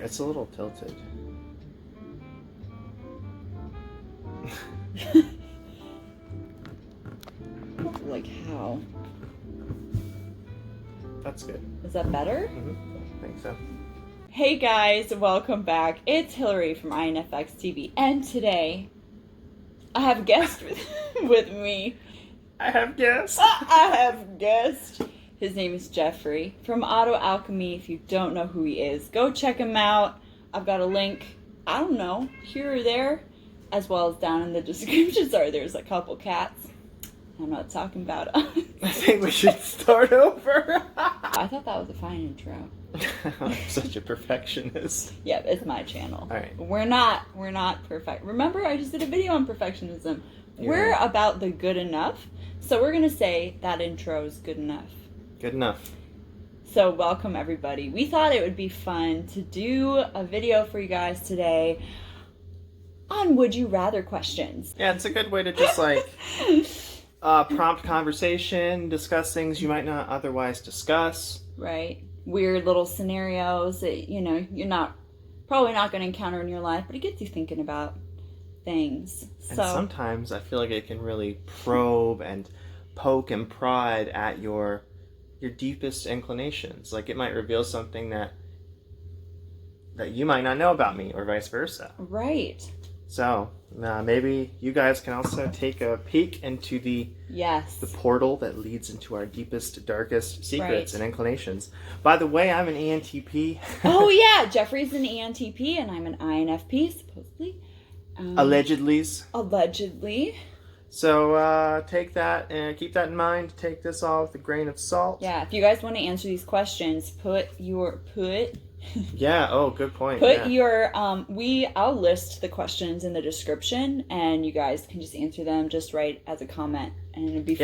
It's a little tilted. Like how? That's good. Is that better? I think so. Hey guys, welcome back. It's Hillary from INFX TV, and today I have a guest with me. I have guessed. I have a guest. His name is Jeffrey from Auto Alchemy. If you don't know who he is, go check him out. I've got a link, I don't know, here or there, as well as down in the description. Sorry, there's a couple cats. I'm not talking about us. I think we should start over. I thought that was a fine intro. I'm such a perfectionist. Yeah, it's my channel. All right. We're not perfect. Remember, I just did a video on perfectionism. We're right. about the good enough. So we're going to say that intro is good enough. Good enough. So welcome everybody. We thought it would be fun to do a video for you guys today on would you rather questions. Yeah, it's a good way to just like prompt conversation, discuss things you might not otherwise discuss. Right. Weird little scenarios that, you know, you're probably not going to encounter in your life, but it gets you thinking about things. And So sometimes I feel like it can really probe and poke and prod at your deepest inclinations. Like it might reveal something that you might not know about me, or vice versa. right. So maybe you guys can also take a peek into the portal that leads into our deepest, darkest secrets and inclinations. By the way, I'm an ENTP. Oh yeah, Jeffrey's an ENTP and I'm an INFP, supposedly. Allegedly. So take that and keep that in mind. Take this all with a grain of salt. Yeah, if you guys want to answer these questions, Yeah, oh, good point. I'll list the questions in the description and you guys can just answer them just right as a comment, and it'd be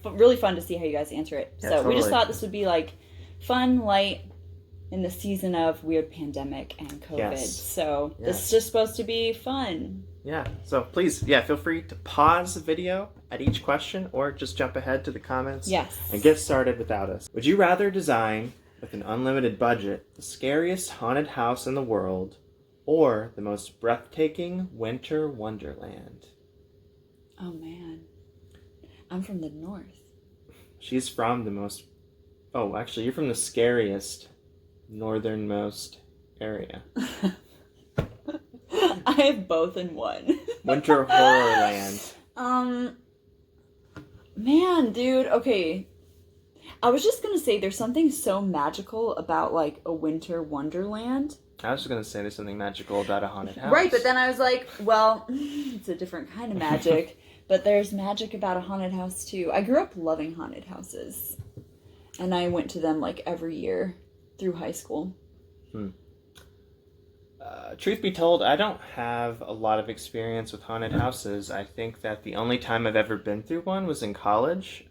really fun to see how you guys answer it. Yeah, so totally. We just thought this would be like fun, light in the season of weird pandemic and COVID. Yes. So this is just supposed to be fun. Yeah, so please, feel free to pause the video at each question or just jump ahead to the comments. Yes. And get started without us. Would you rather design, with an unlimited budget, the scariest haunted house in the world, or the most breathtaking winter wonderland? Oh man. I'm from the north. She's from the most... Oh, actually, you're from the scariest, northernmost area. I have both in one. Winter Horrorland. Man, dude, okay. I was just gonna say there's something so magical about like a winter wonderland. I was just gonna say there's something magical about a haunted house. Right, but then I was like, well, it's a different kind of magic. But there's magic about a haunted house too. I grew up loving haunted houses. And I went to them like every year through high school. Truth be told, I don't have a lot of experience with haunted houses. I think that the only time I've ever been through one was in college.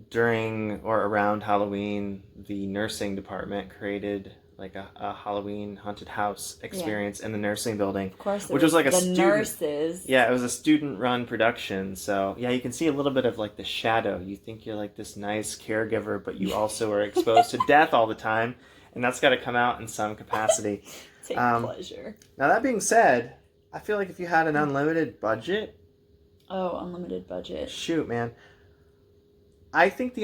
During or around Halloween, the nursing department created like a Halloween haunted house experience in the nursing building. Of course, which was like nurses. Yeah, it was a student-run production. So yeah, you can see a little bit of like the shadow. You think you're like this nice caregiver, but you also are exposed to death all the time, and that's got to come out in some capacity. Take pleasure. Now that being said, I feel like if you had an unlimited budget... Oh, unlimited budget. Shoot, man. I think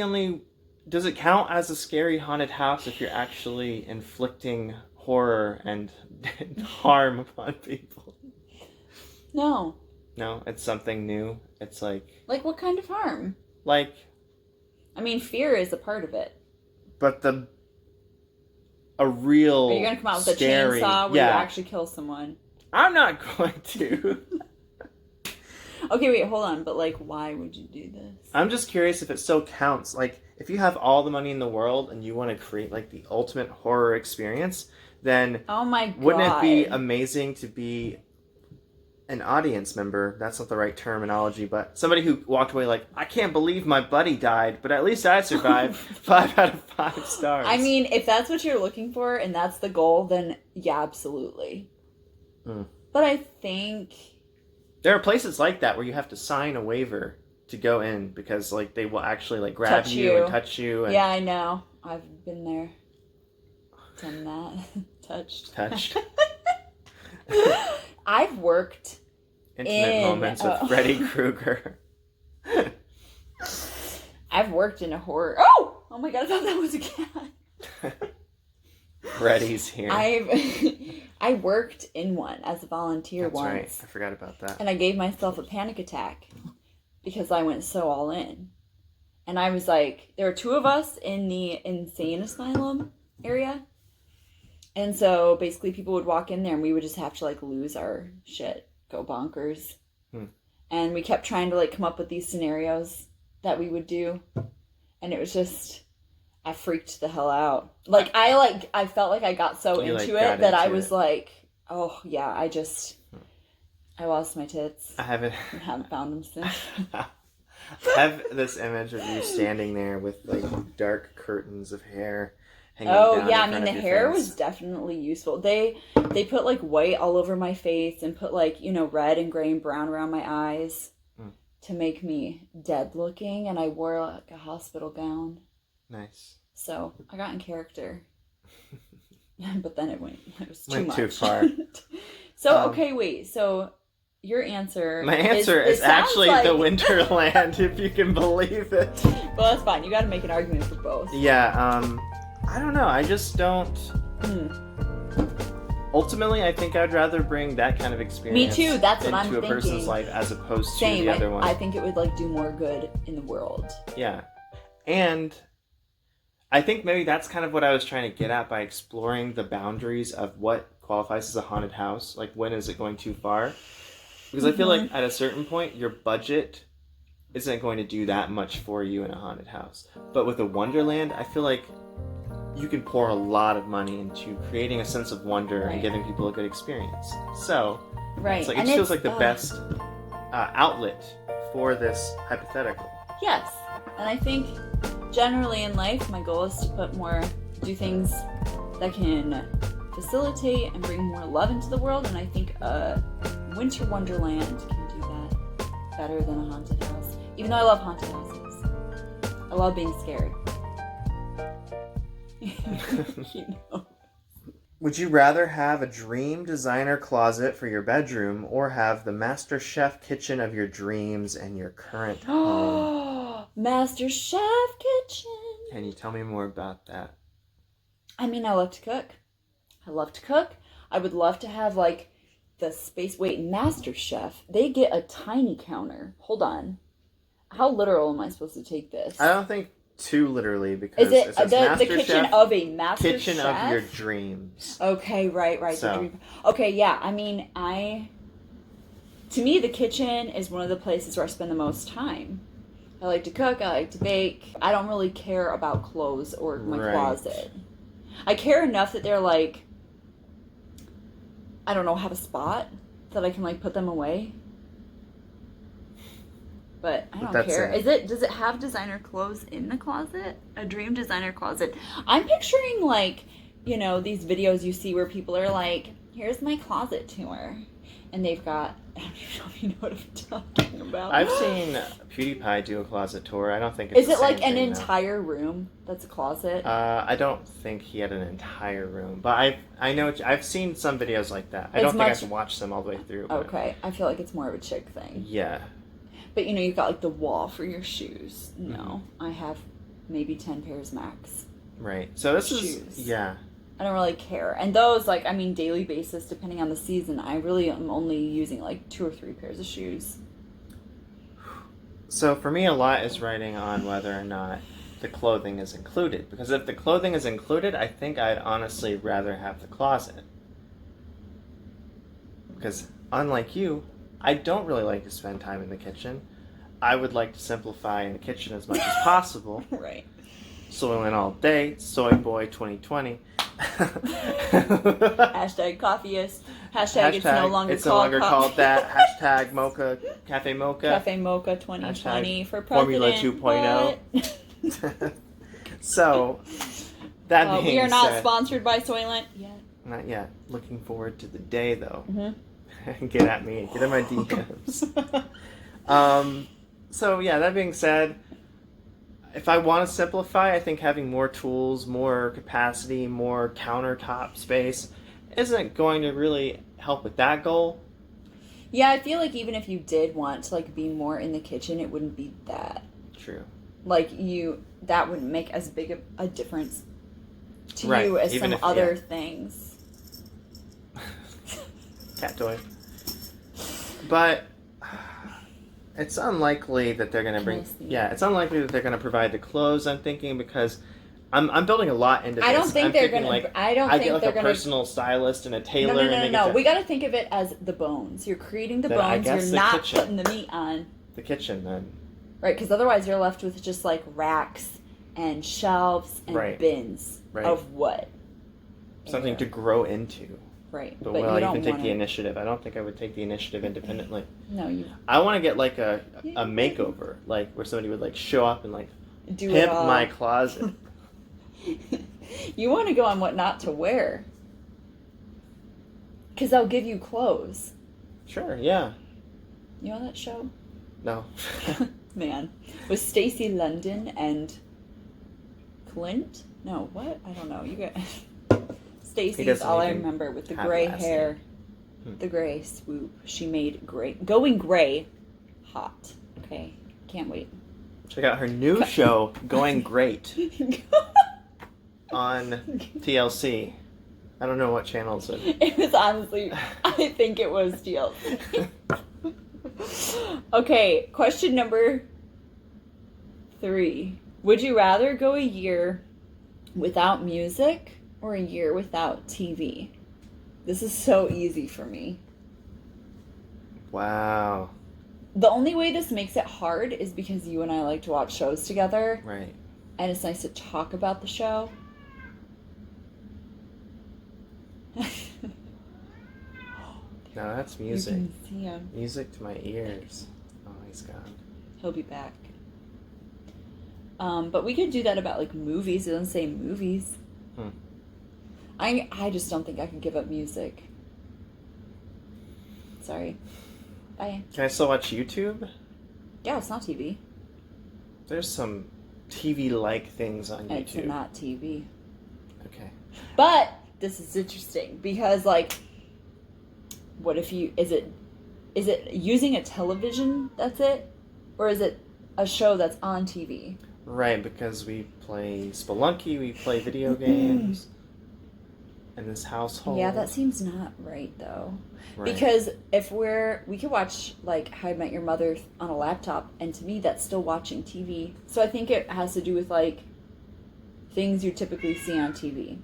does it count as a scary haunted house if you're actually inflicting horror and harm upon people? No. No, it's something new. It's like... Like what kind of harm? Like... I mean, fear is a part of it. But a real Are you going to come out with scary, a chainsaw where you actually kill someone? I'm not going to. Okay, wait, hold on. But, like, why would you do this? I'm just curious if it still counts. Like, if you have all the money in the world and you want to create, like, the ultimate horror experience, then... Oh, my God. Wouldn't it be amazing to be an audience member? That's not the right terminology, but somebody who walked away like, I can't believe my buddy died, but at least I survived. 5 out of 5 stars. I mean, if that's what you're looking for and that's the goal, then yeah, absolutely. But I think... There are places like that where you have to sign a waiver to go in because, like, they will actually, like, grab you and touch you. And... Yeah, I know. I've been there. Done that. Touched. I've worked Intimate moments with Freddy Krueger. I've worked in a horror. Oh my god! I thought that was a cat. Freddy's here. I worked in one as a volunteer That's once. right. I forgot about that. And I gave myself a panic attack because I went so all in. And I was like, there were 2 of us in the insane asylum area. And so basically people would walk in there and we would just have to like lose our shit, go bonkers. And we kept trying to like come up with these scenarios that we would do. And it was just, I freaked the hell out. I felt like I got so into it that I was like, oh yeah, I lost my tits. I haven't found them since. I have this image of you standing there with like dark curtains of hair hanging down. Yeah, I mean the hair was definitely useful. They put like white all over my face and put like, red and gray and brown around my eyes to make me dead looking, and I wore like a hospital gown. Nice. So I got in character. But then it was too went much. Too far. So okay, wait. So your answer... My answer is actually the Winterland, if you can believe it. Well, that's fine. You got to make an argument for both. Yeah, I don't know. I just don't... Ultimately, I think I'd rather bring that kind of experience Me too. That's what I'm into a thinking. person's life as opposed Same. to the other one. I think it would like do more good in the world. Yeah. And I think maybe that's kind of what I was trying to get at by exploring the boundaries of what qualifies as a haunted house. Like, when is it going too far? Because I feel like at a certain point, your budget isn't going to do that much for you in a haunted house. But with a Wonderland, I feel like you can pour a lot of money into creating a sense of wonder and giving people a good experience. So, it's like, it feels like the best outlet for this hypothetical. Yes. And I think generally in life, my goal is to do things that can facilitate and bring more love into the world. And I think Winter Wonderland can do that better than a haunted house. Even though I love haunted houses. I love being scared. Would you rather have a dream designer closet for your bedroom or have the Master Chef kitchen of your dreams and your current home? Master Chef kitchen. Can you tell me more about that? I mean, I love to cook. I would love to have like the space. Wait, Master Chef. They get a tiny counter. Hold on. How literal am I supposed to take this? I don't think too literally, because is it the kitchen Chef, of a Master kitchen Chef? of your dreams. Okay, right. So. The dream. Okay, yeah. I mean, to me, the kitchen is one of the places where I spend the most time. I like to cook. I like to bake. I don't really care about clothes or my closet. I care enough that they're like, I don't know, have a spot that I can like put them away. But I don't care. Does it have designer clothes in the closet? A dream designer closet. I'm picturing like, these videos you see where people are like, here's my closet tour. And they've got, I don't even know if you know what I'm talking about. I've seen PewDiePie do a closet tour. I don't think it's Is it like an entire room that's a closet? I don't think he had an entire room. But I know, I've seen some videos like that. I don't think I can watch them all the way through. But... Okay. I feel like it's more of a chick thing. Yeah. But you've got like the wall for your shoes. No, I have maybe 10 pairs max. Right. So this shoes. Yeah. I don't really care. And those, daily basis, depending on the season, I really am only using like 2 or 3 pairs of shoes. So for me, a lot is riding on whether or not the clothing is included. Because if the clothing is included, I think I'd honestly rather have the closet. Because unlike you, I don't really like to spend time in the kitchen. I would like to simplify in the kitchen as much as possible. Right. Soylent all day, Soy Boy 2020. Hashtag coffeeist. Hashtag it's no longer called that. Hashtag Mocha, Cafe Mocha. Cafe Mocha 2020 for president. Formula 2.0. So, that being said. We are not sponsored by Soylent yet. Not yet. Looking forward to the day, though. Mm-hmm. Get at me. Get in my DMs. So, yeah, that being said, if I want to simplify, I think having more tools, more capacity, more countertop space isn't going to really help with that goal. Yeah, I feel like even if you did want to like be more in the kitchen, it wouldn't be that. True. Like that wouldn't make as big a difference to Right, you as even some if- other yeah. things. Cat toy. But it's unlikely that they're going to bring. Can I see? Yeah, it's unlikely that they're going to provide the clothes. I'm thinking because I'm building a lot into this. I don't think I'm they're thinking, gonna. like, I don't I think get like they're a gonna. personal stylist and a tailor. No. And they get to- We got to think of it as the bones. You're creating the Then I bones. guess You're the not kitchen. putting the meat on. the kitchen then. Right, because otherwise you're left with just like racks and shelves and Right. bins Right. of what? Something to grow into. Right, But but will you I don't even take want the initiative? I don't think I would take the initiative Mm-hmm. independently. No, you I want to get like a Yeah. makeover, like where somebody would like show up and like do it pimp all. my closet. You want to go on what not to wear. Because they'll give you clothes. Sure, yeah. You know that show? No. Man. With Stacey London and Clint? No, what? I don't know. You got Stacey's doesn't all I even remember with the have a gray last hair. name. The gray swoop. She made going gray hot. Okay. Can't wait. Check out her new show, Going Great, on TLC. I don't know what channel it's in. It was honestly, I think it was TLC. Okay, question number 3. Would you rather go a year without music or a year without TV? This is so easy for me. Wow. The only way this makes it hard is because you and I like to watch shows together, Right. and it's nice to talk about the show. No, that's You music. can see him. Music to my ears. Oh, he's gone. He'll be back. But we could do that about like movies. It doesn't say movies. I just don't think I could give up music. Sorry. Bye. Can I still watch YouTube? Yeah, it's not TV. There's some TV-like things on It's YouTube. not TV. Okay. But this is interesting because like, what if is it using a television that's it? Or is it a show that's on TV? Right, because we play Spelunky, we play video games in this household. Yeah, that seems not right though. Right. Because if we could watch like How I Met Your Mother on a laptop, and to me that's still watching TV. So I think it has to do with like things you typically see on TV.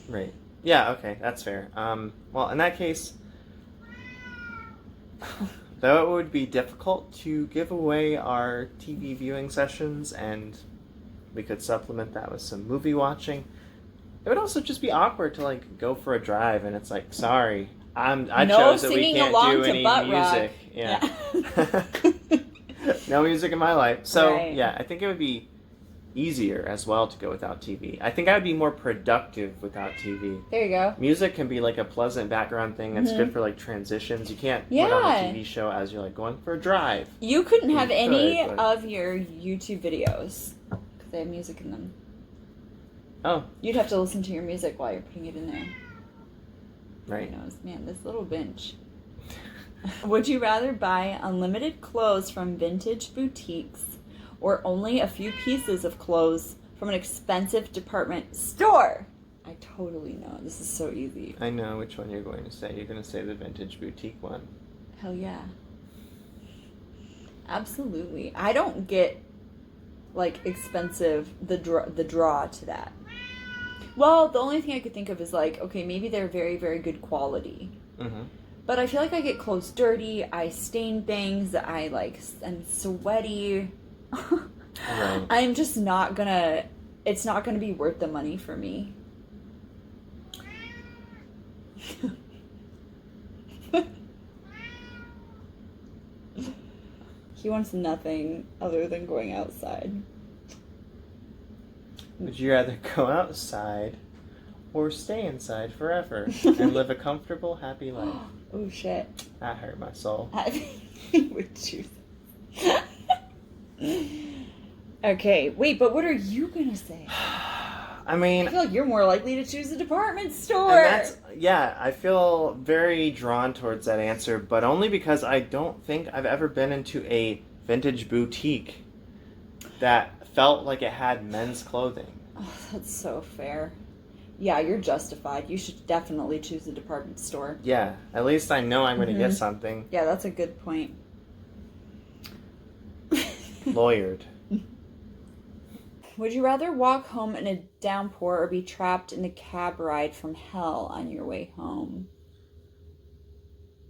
Right. Yeah, okay, that's fair. Well, in that case, though it would be difficult to give away our TV viewing sessions, and we could supplement that with some movie watching, it would also just be awkward to like go for a drive and it's like, sorry, I No chose that we singing can't along do to any butt rock. music. Yeah. Yeah. No music in my life. So Right. yeah, I think it would be easier as well to go without TV. I think I would be more productive without TV. There you go. Music can be like a pleasant background thing that's good for like transitions. You can't put on Yeah. a TV show as you're like going for a drive. You couldn't have You any could, but- of your YouTube videos because they have music in them. Oh, You'd have to listen to your music while you're putting it in there. right. Who knows? Man, this little bench. Would you rather buy unlimited clothes from vintage boutiques or only a few pieces of clothes from an expensive department store? I totally know. This is so easy. I know which one you're going to say. You're going to say the vintage boutique one. Hell yeah. Absolutely. I don't get like expensive the draw to that. Well, the only thing I could think of is like, okay, maybe they're very, very good quality. Mm-hmm. But I feel like I get clothes dirty, I stain things, I like am sweaty. Right. I'm just not gonna, it's not gonna be worth the money for me. He wants nothing other than going outside. Would you rather go outside or stay inside forever and live a comfortable, happy life? Oh shit. That hurt my soul. I would choose. Okay, wait, but what are you gonna say? I mean, I feel like you're more likely to choose a department store. I feel very drawn towards that answer, but only because I don't think I've ever been into a vintage boutique that felt like it had men's clothing. Oh, that's so fair. Yeah, you're justified. You should definitely choose a department store. Yeah, at least I know I'm going to get something. Yeah, that's a good point. Lawyered. Would you rather walk home in a downpour or be trapped in a cab ride from hell on your way home?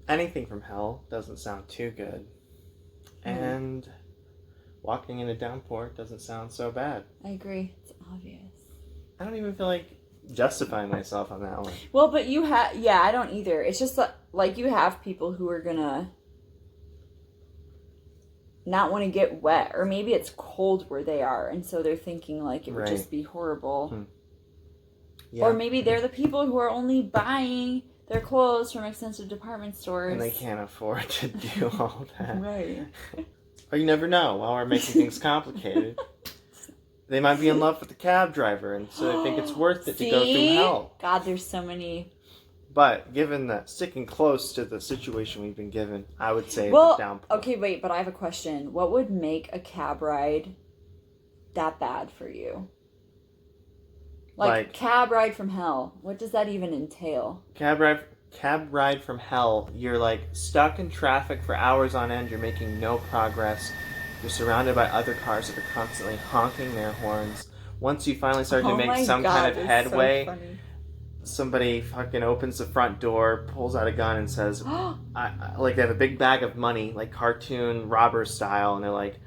Anything from hell doesn't sound too good. And walking in a downpour doesn't sound so bad. I agree. It's obvious. I don't even feel like justifying myself on that one. Well, but you have... Yeah, I don't either. It's just like you have people who are gonna not want to get wet, or maybe it's cold where they are, and so they're thinking like it would just be horrible. Yeah. Or maybe they're the people who are only buying their clothes from expensive department stores. And they can't afford to do all that. Right. Or you never know, while we're making things complicated. They might be in love with the cab driver, and so they think it's worth it to go through hell. God, there's so many. But given that sticking close to the situation we've been given, I would say the downpour. Okay, wait, but I have a question. What would make a cab ride that bad for you? Like cab ride from hell. What does that even entail? Cab ride from hell. You're like stuck in traffic for hours on end. You're making no progress. You're surrounded by other cars that are constantly honking their horns. Once you finally start to make some kind of headway, somebody fucking opens the front door, pulls out a gun, and says, like they have a big bag of money, like cartoon robber style, and they're like,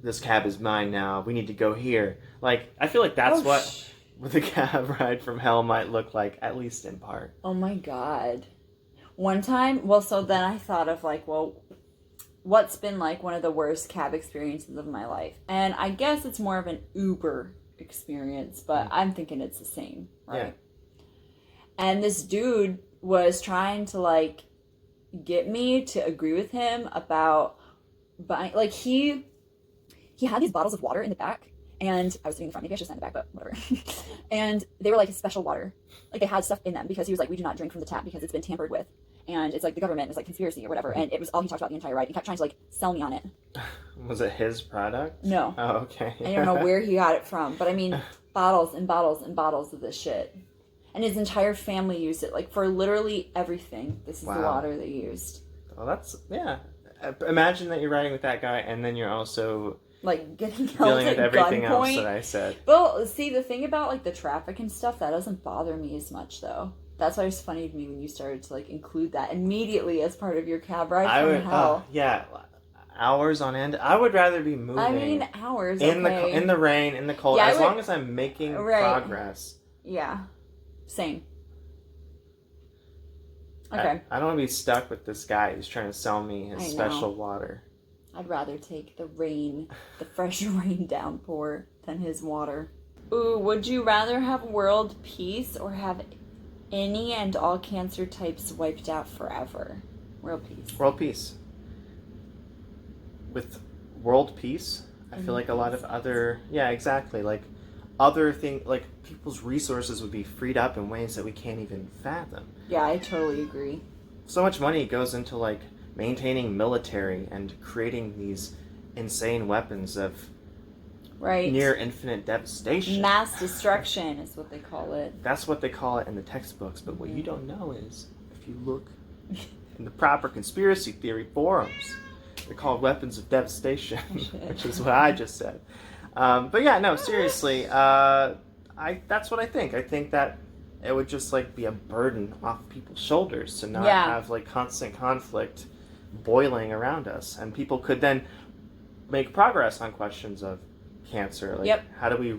"This cab is mine now. We need to go here." Like, I feel like that's what the cab ride from hell might look like, at least in part. Oh my God. One time, so then I thought of like, what's been like one of the worst cab experiences of my life? And I guess it's more of an Uber experience, but I'm thinking it's the same, right? Yeah. And this dude was trying to like get me to agree with him about buying, like he had these bottles of water in the back, and I was sitting in the front, maybe I should stand in the back, but whatever. And they were like special water, like they had stuff in them because he was like, we do not drink from the tap because it's been tampered with, and it's like the government is like conspiracy or whatever. And it was all he talked about the entire ride. He kept trying to like sell me on it. Was it his product? No. Oh, okay. I don't know where he got it from, but I mean, bottles and bottles and bottles of this shit. And his entire family used it, like, for literally everything. This is the water they used. Well, that's, yeah. Imagine that you're riding with that guy, and then you're also... like, getting dealing with everything else that I said. Well, see, the thing about, like, the traffic and stuff, that doesn't bother me as much, though. That's why it's funny to me when you started to, like, include that immediately as part of your cab ride from hell. Yeah. Hours on end. I would rather be moving. I mean, hours, in the rain, in the cold, as long as I'm making progress. Yeah. Same. Okay. I don't want to be stuck with this guy who's trying to sell me his special water. I'd rather take the rain, the fresh rain downpour, than his water. Ooh, would you rather have world peace or have any and all cancer types wiped out forever? World peace. World peace. With world peace, I feel like a lot of other... Yeah, exactly. Like, other things, like people's resources would be freed up in ways that we can't even fathom. Yeah, I totally agree. So much money goes into like maintaining military and creating these insane weapons of near infinite devastation. Mass destruction is what they call it. That's what they call it in the textbooks, but what you don't know is if you look in the proper conspiracy theory forums, they're called weapons of devastation, which is what I just said. But yeah, no, seriously, that's what I think. I think that it would just like be a burden off people's shoulders to not have like constant conflict boiling around us, and people could then make progress on questions of cancer. Like, how do we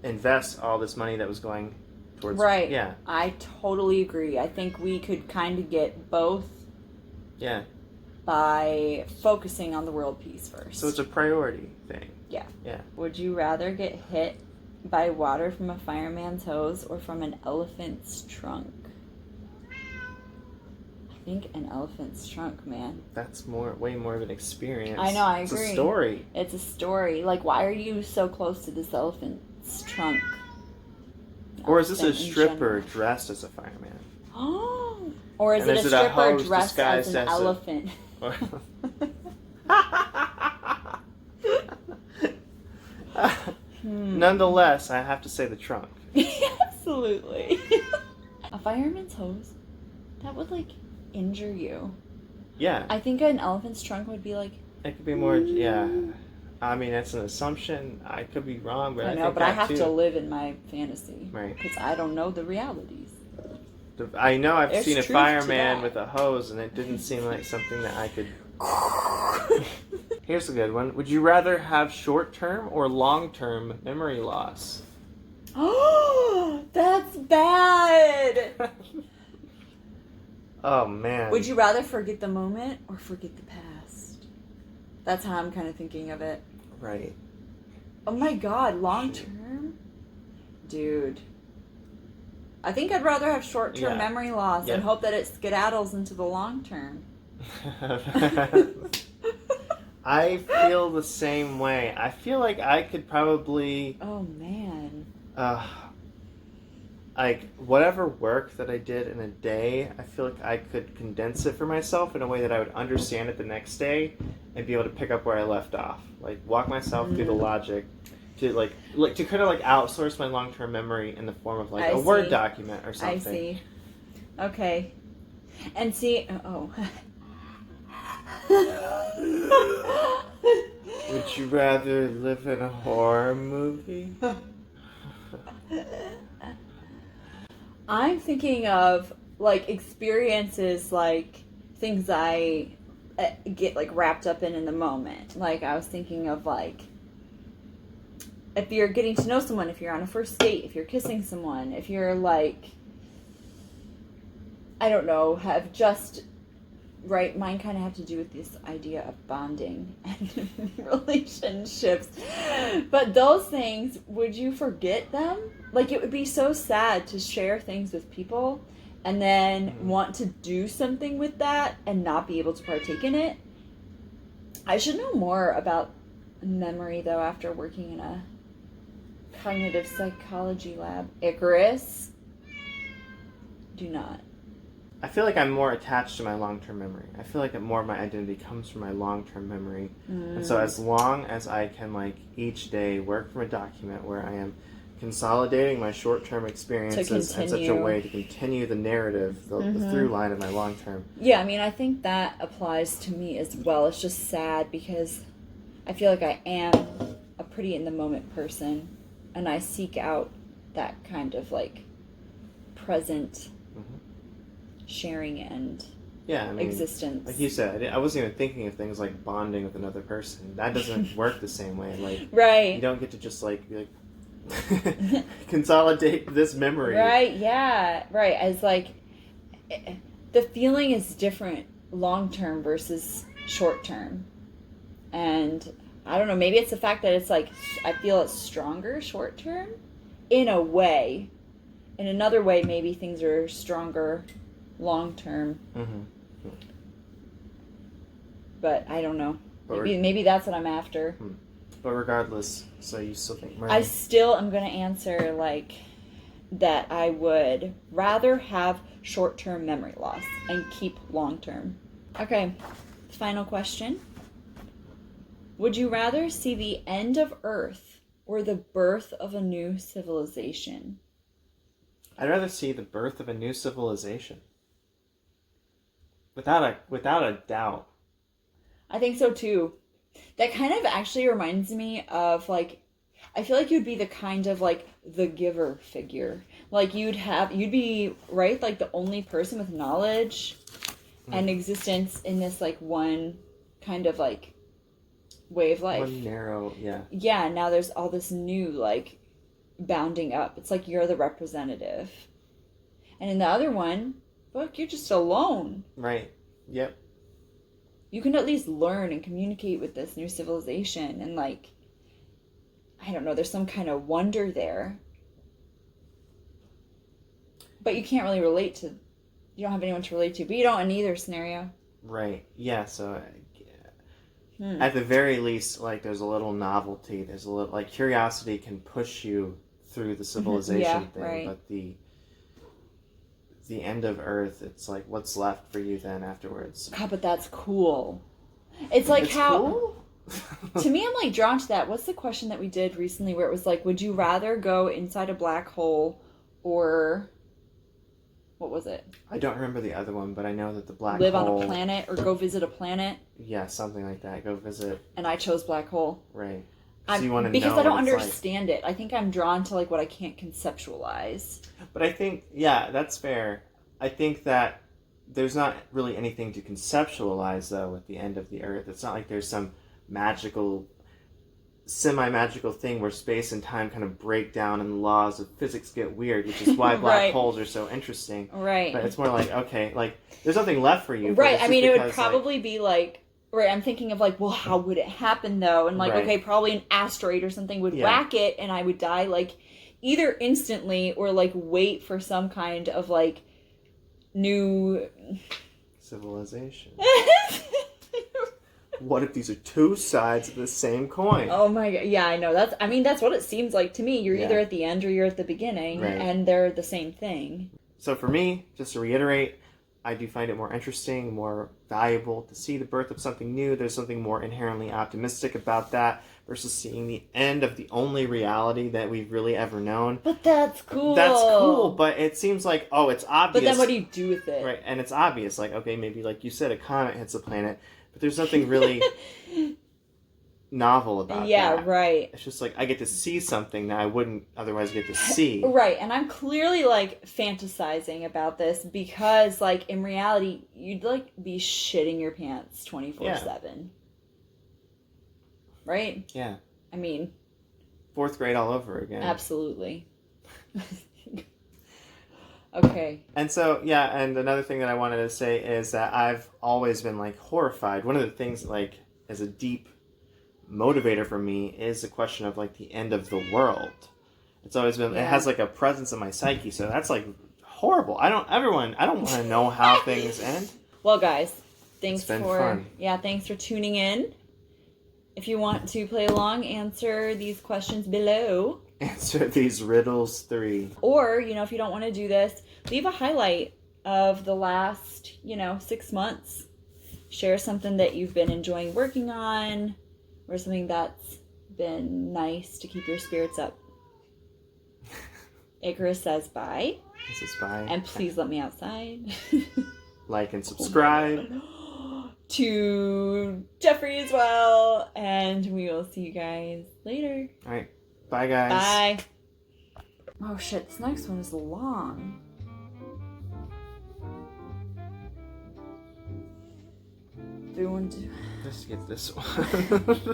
reinvest all this money that was going towards? Right. Yeah. I totally agree. I think we could kind of get both. Yeah. By focusing on the world peace first. So it's a priority thing. Yeah. Yeah. Would you rather get hit by water from a fireman's hose or from an elephant's trunk? I think an elephant's trunk, man. That's way more of an experience. I know, I it's agree. It's a story. It's a story. Like, why are you so close to this elephant's trunk? Or is this a stripper dressed as a fireman? Oh. Or is it a stripper dressed as an elephant? Nonetheless, I have to say the trunk. Absolutely. A fireman's hose? That would, like, injure you. Yeah. I think an elephant's trunk would be like... It could be more, yeah. I mean, that's an assumption. I could be wrong, but I know, but I have to live in my fantasy. Right. Because I don't know the realities. I know I've seen a fireman that. with a hose, and it didn't seem like something that I could... Here's a good one. Would you rather have short-term or long-term memory loss? Oh, that's bad! Oh, man. Would you rather forget the moment or forget the past? That's how I'm kind of thinking of it. Right. Oh my god, long-term? Dude. I think I'd rather have short-term memory loss and hope that it skedaddles into the long-term. I feel the same way. I feel like I could probably... Oh, man. Like, whatever work that I did in a day, I feel like I could condense it for myself in a way that I would understand it the next day and be able to pick up where I left off. Like, walk myself through the logic to, to kind of, outsource my long-term memory in the form of, a Word document or something. I see. Okay. And see... Oh. Would you rather live in a horror movie? I'm thinking of, experiences, things I get, wrapped up in the moment. I was thinking of, if you're getting to know someone, if you're on a first date, if you're kissing someone, if you're, I don't know, have just... Right, mine kind of have to do with this idea of bonding and relationships. But those things, would you forget them? It would be so sad to share things with people and then want to do something with that and not be able to partake in it. I should know more about memory, though, after working in a cognitive psychology lab. Icarus? Do not. I feel like I'm more attached to my long-term memory. I feel like more of my identity comes from my long-term memory. And so as long as I can, each day work from a document where I am consolidating my short-term experiences in such a way to continue the narrative, the through line of my long-term. Yeah, I mean, I think that applies to me as well. It's just sad because I feel like I am a pretty in-the-moment person, and I seek out that kind of, present... sharing and existence. Like you said, I wasn't even thinking of things like bonding with another person. That doesn't work the same way. Right. You don't get to just be consolidate this memory. Right. Yeah. Right. As the feeling is different long term versus short term, and I don't know. Maybe it's the fact that it's I feel it's stronger short term, in a way. In another way, maybe things are stronger long term. But I don't know. Maybe that's what I'm after. But regardless, so you still think murder? I still am going to answer that I would rather have short-term memory loss and keep long-term. Okay, final question. Would you rather see the end of Earth or the birth of a new civilization? I'd rather see the birth of a new civilization. Without a doubt. I think so too. That kind of actually reminds me of I feel like you'd be the kind of the giver figure. You'd be right, the only person with knowledge and existence in this one kind of way of life. One narrow, yeah. Yeah, now there's all this new bounding up. It's you're the representative. And in the other one, look, you're just alone. Right. Yep. You can at least learn and communicate with this new civilization and I don't know, there's some kind of wonder there. But you can't really relate to You don't have anyone to relate to, but you don't in either scenario. Right. Yeah. So at the very least, like there's a little novelty. There's a little like curiosity can push you through the civilization thing, right. but the end of Earth, it's like what's left for you then afterwards. God, but that's cool. It's like cool? To me, I'm like drawn to that. What's the question that we did recently where it was like, would you rather go inside a black hole or what was it? I don't remember the other one, but I know that the black live hole... on a planet or go visit a planet. Yeah, something like that. Go visit. And I chose black hole. Right. So you want to because know I don't what it's understand it. I think I'm drawn to like what I can't conceptualize. But I think, yeah, that's fair. I think that there's not really anything to conceptualize, though, at the end of the Earth. It's not like there's some magical, semi-magical thing where space and time kind of break down and the laws of physics get weird, which is why black right. holes are so interesting. Right. But it's more like, okay, like, there's nothing left for you. Right. I mean, it would probably be like, right, I'm thinking of like, well, how would it happen, though? And like, right. okay, probably an asteroid or something would whack it and I would die, like, either instantly or like wait for some kind of like new civilization. What if these are two sides of the same coin? Oh my god. Yeah, I know. That's what it seems like to me. You're either at the end or you're at the beginning, right. and they're the same thing. So for me, just to reiterate, I do find it more interesting, more valuable to see the birth of something new. There's something more inherently optimistic about that versus seeing the end of the only reality that we've really ever known. But that's cool. That's cool, but it seems like, oh, it's obvious. But then what do you do with it? Right, and it's obvious. Like, okay, maybe like you said, a comet hits a planet, but there's nothing really novel about that. Yeah, right. It's just like I get to see something that I wouldn't otherwise get to see. Right, and I'm clearly like fantasizing about this because like in reality you'd like be shitting your pants 24/7. Right? Yeah. I mean, 4th grade all over again. Absolutely. Okay. And so, yeah, and another thing that I wanted to say is that I've always been like horrified. One of the things like as a deep motivator for me is the question of like the end of the world. It's always been, it has like a presence in my psyche, so that's like horrible. I don't want to know how things end. Well, guys, thanks It's been for fun. Yeah, thanks for tuning in. If you want to play along, answer these questions below. Answer these riddles 3. Or, if you don't want to do this, leave a highlight of the last, 6 months. Share something that you've been enjoying working on or something that's been nice to keep your spirits up. Icarus says bye. This is bye. And please let me outside. Like and subscribe. To Jeffrey as well. And we will see you guys later. All right. Bye, guys. Bye. Oh, shit. This next one is long. Do we want to... Let's get this one. What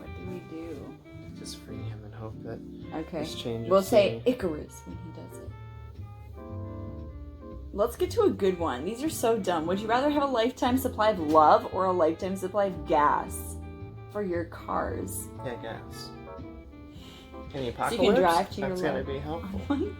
do we do? Just free him and hope that this changes. We'll say Icarus when he does it. Let's get to a good one. These are so dumb. Would you rather have a lifetime supply of love or a lifetime supply of gas for your cars? Yeah, gas. Any apocalypse? So you can drive to your That's love. gonna be helpful. Oh my God.